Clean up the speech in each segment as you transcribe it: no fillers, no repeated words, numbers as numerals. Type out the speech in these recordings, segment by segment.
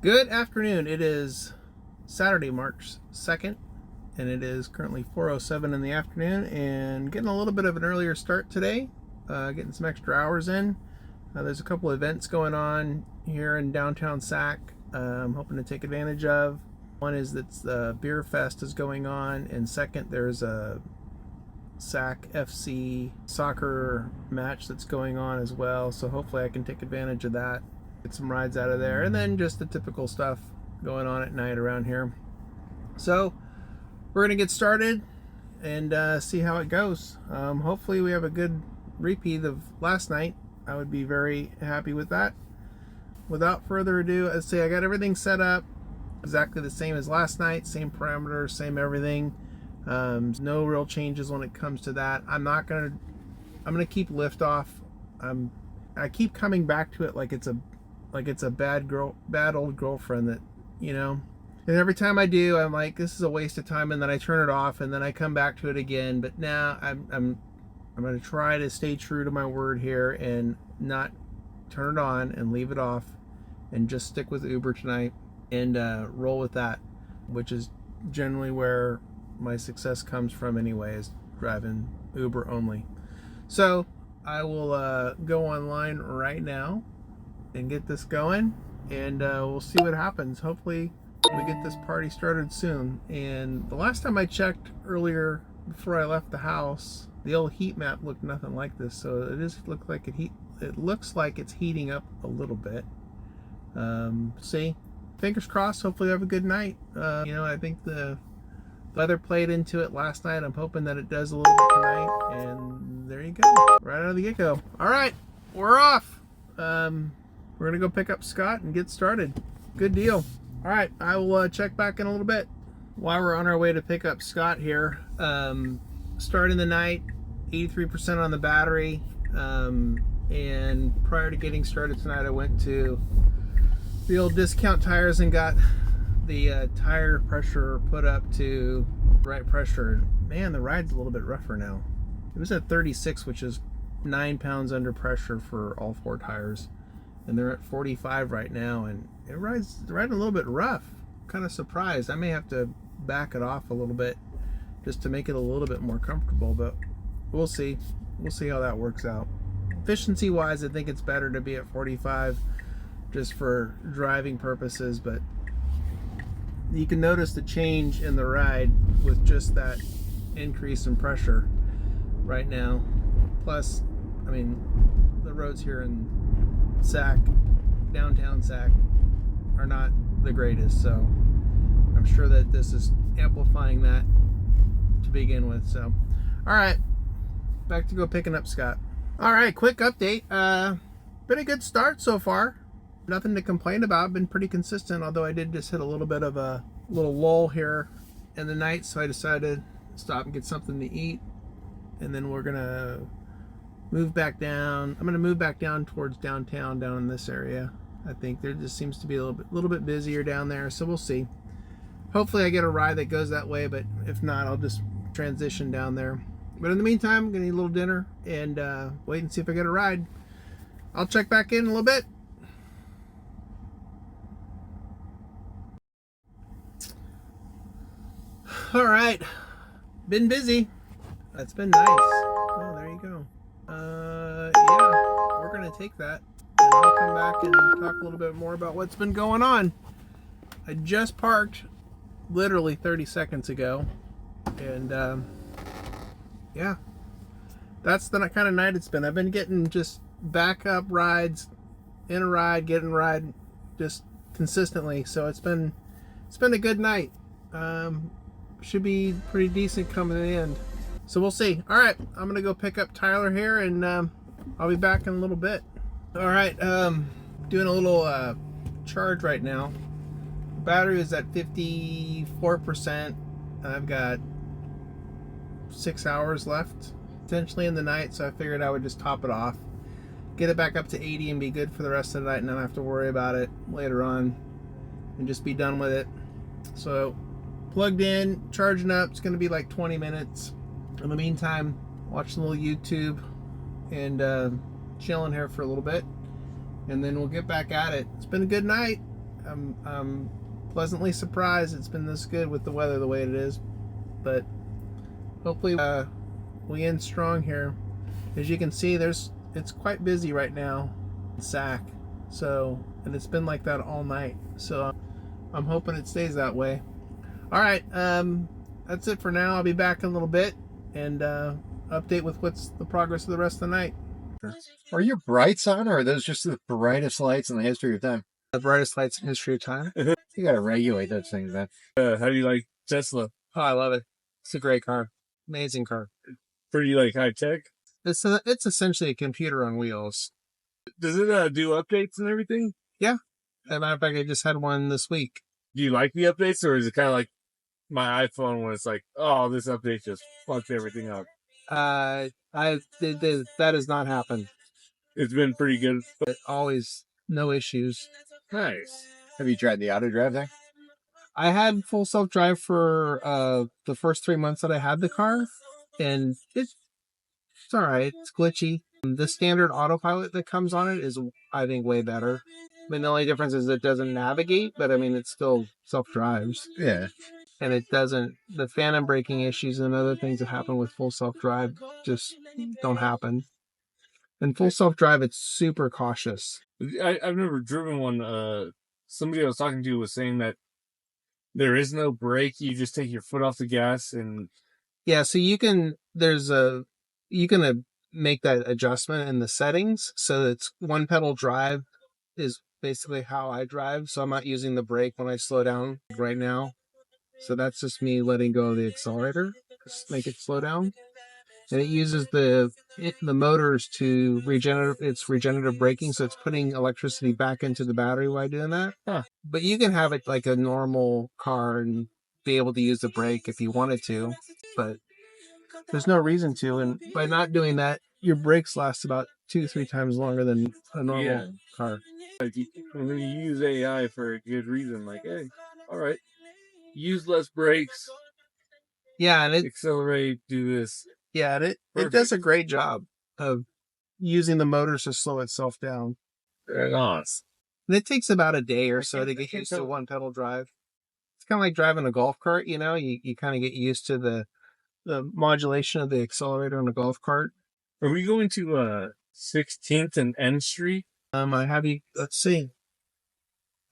Good afternoon. It is Saturday, March 2nd, and it is currently 4:07 in the afternoon, and getting a little bit of an earlier start today, getting some extra hours in. There's a couple events going on here in downtown Sac I'm hoping to take advantage of. One is that the Beer Fest is going on, and second, there's a Sac FC soccer match that's going on as well, so hopefully I can take advantage of that, get some rides out of there, and then just the typical stuff going on at night around here. So we're gonna get started and see how it goes. Hopefully we have a good repeat of last night. I would be very happy with that. Without further ado, I'd say I got everything set up exactly the same as last night, same parameters, same everything. No real changes when it comes to that. I'm gonna keep liftoff. I keep coming back to it like it's a bad old girlfriend that, and every time I do, I'm like, this is a waste of time, and then I turn it off, and then I come back to it again. But now I'm gonna try to stay true to my word here and not turn it on and leave it off, and just stick with Uber tonight and roll with that, which is generally where my success comes from anyway, is driving Uber only. So I will go online right now and get this going, and we'll see what happens. Hopefully we get this party started soon. And the last time I checked earlier before I left the house, the old heat map looked nothing like this, so it looks like it's heating up a little bit. See, fingers crossed. Hopefully we have a good night. I think the weather played into it last night. I'm hoping that it does a little bit tonight, and there you go, right out of the get-go. All right, we're off. We're gonna go pick up Scott and get started. Good deal. All right, I will check back in a little bit. While we're on our way to pick up Scott here, starting the night, 83% on the battery, and prior to getting started tonight, I went to the old Discount Tires and got the tire pressure put up to right pressure. Man, the ride's a little bit rougher now. It was at 36, which is 9 pounds under pressure for all 4 tires, and they're at 45 right now, and it rides a little bit rough. Kind of surprised. I may have to back it off a little bit just to make it a little bit more comfortable, but we'll see how that works out. Efficiency wise, I think it's better to be at 45 just for driving purposes, but you can notice the change in the ride with just that increase in pressure right now. Plus, I mean, the roads here in Sac, downtown Sac, are not the greatest, so I'm sure that this is amplifying that to begin with. So, all right, back to go picking up Scott. All right, quick update. Been a good start so far. Nothing to complain about. Been pretty consistent, although I did just hit a little bit of a little lull here in the night, so I decided to stop and get something to eat, and then we're gonna move back down. I'm gonna move back down towards downtown, down in this area. I think there just seems to be a little bit busier down there, so we'll see. Hopefully I get a ride that goes that way, but if not, I'll just transition down there. But in the meantime, I'm gonna eat a little dinner and wait and see if I get a ride. I'll check back in a little bit. All right, been busy. That's been nice. Oh, there you go. Yeah, we're gonna take that, and I'll come back and talk a little bit more about what's been going on. I just parked literally 30 seconds ago, and yeah, that's the kind of night it's been. I've been getting just backup rides, in a ride, getting a ride, just consistently. So it's been a good night. Should be pretty decent coming in the end. So we'll see. All right, I'm gonna go pick up Tyler here, and I'll be back in a little bit. All right, doing a little charge right now. Battery is at 54%. I've got 6 hours left potentially in the night, so I figured I would just top it off, get it back up to 80, and be good for the rest of the night, and not have to worry about it later on, and just be done with it. So plugged in, charging up. It's going to be like 20 minutes. In the meantime, watching a little YouTube and chilling here for a little bit, and then we'll get back at it. It's been a good night. I'm pleasantly surprised it's been this good with the weather the way it is. But hopefully we end strong here. As you can see, it's quite busy right now in Sac. So, and it's been like that all night. So I'm hoping it stays that way. All right, that's it for now. I'll be back in a little bit and update with what's the progress of the rest of the night. Are your brights on, or are those just the brightest lights in the history of time? The brightest lights in history of time. You gotta regulate those things, man. How do you like Tesla? Oh, I love it. It's a great car. Amazing car. Pretty like high tech. It's essentially a computer on wheels. Does it do updates and everything? Yeah. As a matter of fact, I just had one this week. Do you like the updates, or is it kind of like my iPhone when it's like, oh, this update just fucked everything up? That has not happened. It's been pretty good. Always no issues. Nice. Have you tried the auto drive thing? I had full self-drive for the first 3 months that I had the car, and it's all right. It's glitchy. The standard autopilot that comes on it is, I think, way better. I mean, the only difference is it doesn't navigate, but I mean, it still self-drives. Yeah. And it doesn't, the phantom braking issues and other things that happen with full self-drive just don't happen. In full self-drive, it's super cautious. I've never driven one. Somebody I was talking to was saying that there is no brake. You just take your foot off the gas and... Yeah, so you can make that adjustment in the settings. So it's one pedal drive is basically how I drive. So I'm not using the brake when I slow down right now. So that's just me letting go of the accelerator, just make it slow down. And it uses the motors to regenerative braking, so it's putting electricity back into the battery while doing that. Huh. But you can have it like a normal car and be able to use the brake if you wanted to, but there's no reason to. And by not doing that, your brakes last about 2-3 times longer than a normal car. Like when you use AI for a good reason, like, hey, all right, use less brakes. Yeah, and accelerate, do this. Yeah, and it does a great job of using the motors to slow itself down. Nice. And it takes about a day or so to get used to one pedal drive. It's kind of like driving a golf cart, you know? You kind of get used to the modulation of the accelerator on a golf cart. Are we going to 16th and N Street? Let's see.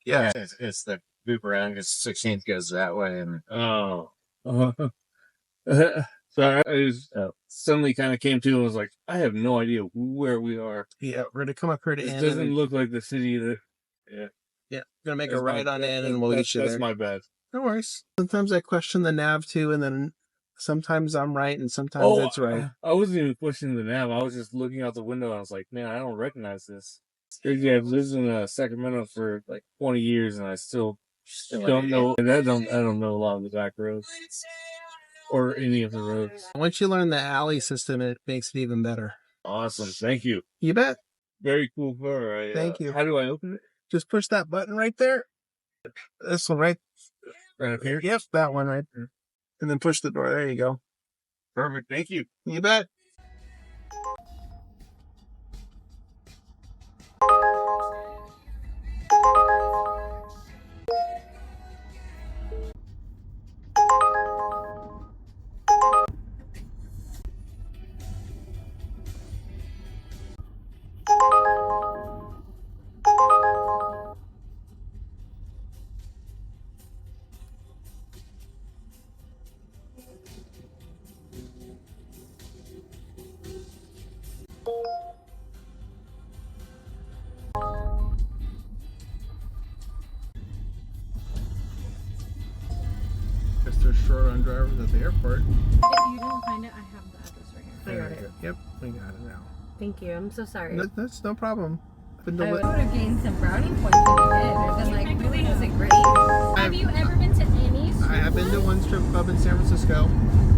Yeah, it's the loop around because 16th goes that way. And so I suddenly kind of came to and was like, I have no idea where we are. Yeah, we're going to come up here to It N. doesn't look like the city that... Yeah. Yeah, we're going to make a right on N and we'll get you there. That's my bad. No worries. Sometimes I question the nav too, and then sometimes I'm right and sometimes it's right. I wasn't even questioning the nav. I was just looking out the window and I was like, man, I don't recognize this. It's crazy. I've lived in Sacramento for like 20 years and I still don't know. And I don't know a lot of the back roads or any of the roads. Once you learn the alley system, it makes it even better. Awesome. Thank you. You bet. Very cool car. Thank you. How do I open it? Just push that button right there. This one right up here? Yep, that one right there. And then push the door. There you go. Perfect. Thank you. You bet. They're short on drivers at the airport. If you didn't find it, I have the address right here. I got it. Yep, we got it now. Thank you. I'm so sorry. That's no problem. I would have gained some brownie points if you did. I've been like, really, was it great? Have you ever been to any strip I have been to one strip club in San Francisco.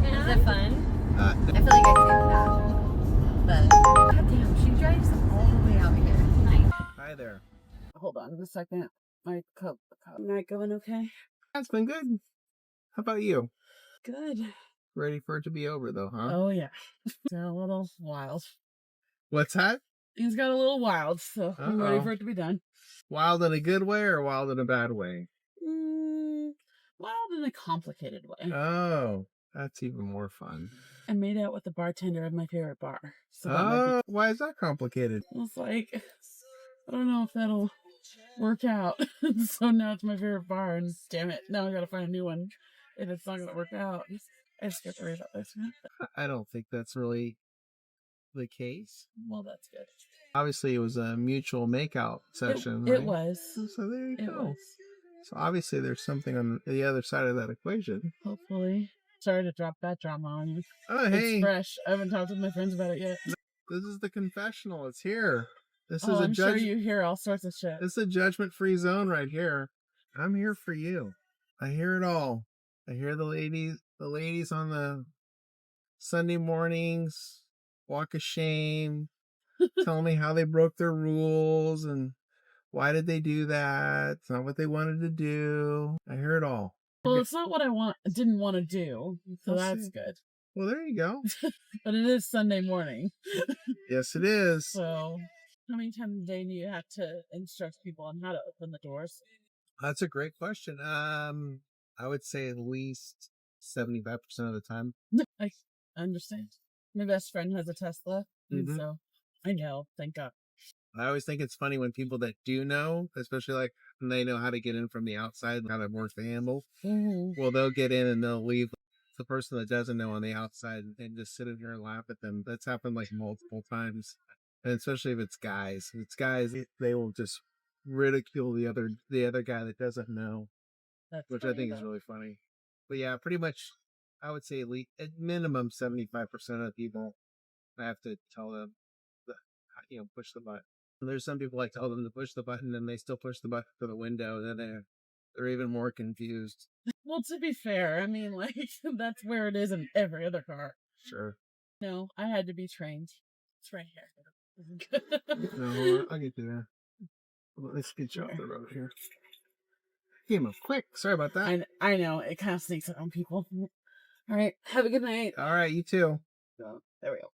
Is it fun? I feel like I've seen that. But, goddamn, she drives all the way out here. Hi there. Hold on a second. My cup. Night going okay? That's been good. How about you? Good. Ready for it to be over, though, huh? Oh, yeah. It's a little wild. What's that? Things got a little wild, so I'm ready Uh-oh. for it to be done. Wild in a good way or wild in a bad way? Wild in a complicated way. Oh, that's even more fun. I made out with the bartender at my favorite bar. So that might be... Why is that complicated? I was like, I don't know if that'll work out. So now it's my favorite bar, and damn it, now I gotta find a new one. And it's not gonna work out. I just get worried about this. I don't think that's really the case. Well, that's good. Obviously, it was a mutual makeout session. It right? was. So there you It go. was. So obviously, there's something on the other side of that equation. Hopefully. Sorry to drop that drama on you. Oh, hey. It's fresh. I haven't talked with my friends about it yet. This is the confessional. It's here. This is I'm sure you hear all sorts of shit. This is a judgment-free zone right here. I'm here for you. I hear it all. I hear the ladies on the Sunday mornings walk of shame, telling me how they broke their rules and why did they do that. It's not what they wanted to do. I hear it all. Well, it's not what I didn't want to do, so We'll that's see. good. Well, there you go. But it is Sunday morning. Yes, it is. So, how many times a day do you have to instruct people on how to open the doors? That's a great question. I would say at least 75% of the time. I understand. My best friend has a Tesla, and so I know, thank God. I always think it's funny when people that do know, especially like when they know how to get in from the outside and how to work the handle, well, they'll get in and they'll leave the person that doesn't know on the outside and just sit in here and laugh at them. That's happened like multiple times. And especially if it's guys. If it's guys, they will just ridicule the other guy that doesn't know, which I think is really funny. But yeah, pretty much, I would say at minimum 75% of the people, I have to tell them, push the button. And there's some people I tell them to push the button and they still push the button for the window, and then they're even more confused. Well, to be fair, I mean, like, that's where it is in every other car. Sure. No, I had to be trained. It's right here. No, I'll get to that. Let's get you off the road here. Came up quick. Sorry about that. I know. It kind of sneaks up on people. All right. Have a good night. All right, you too. There we go.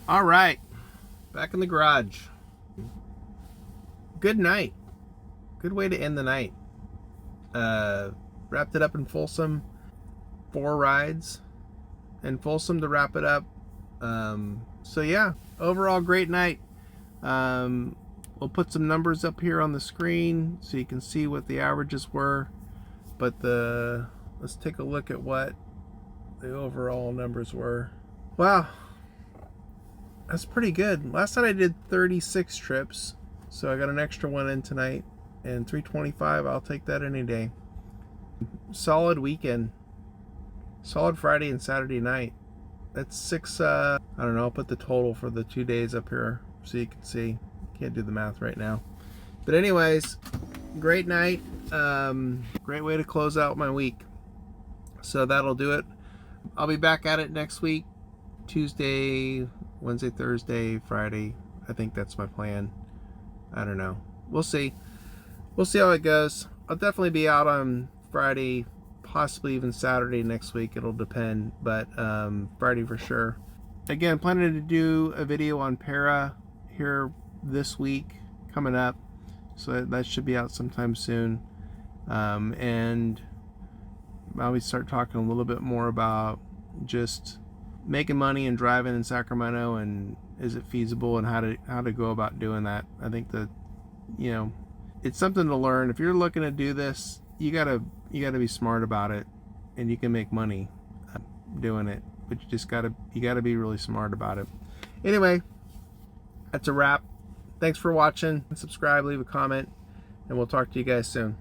All right. Back in the garage. Good night. Good way to end the night. Wrapped it up in Folsom. 4 rides in Folsom to wrap it up. So yeah, overall great night. We'll put some numbers up here on the screen so you can see what the averages were. But let's take a look at what the overall numbers were. Wow. That's pretty good. Last night I did 36 trips, so I got an extra one in tonight, and 325. I'll take that any day. Solid weekend. Solid Friday and Saturday night. That's 6. I don't know. I'll put the total for the 2 days up here so you can see. Can't do the math right now. But anyways, great night. Great way to close out my week. So that'll do it. I'll be back at it next week. Tuesday, Wednesday, Thursday, Friday. I think that's my plan. I don't know. We'll see. We'll see how it goes. I'll definitely be out on Friday, possibly even Saturday next week. It'll depend, but Friday for sure. Again, planning to do a video on Para here this week coming up, so that should be out sometime soon. And I'll start talking a little bit more about just making money and driving in Sacramento, and is it feasible, and how to go about doing that. I think that, it's something to learn. If you're looking to do this, you gotta be smart about it, and you can make money doing it, but you gotta be really smart about it. Anyway, that's a wrap. Thanks for watching. Subscribe, leave a comment, and we'll talk to you guys soon.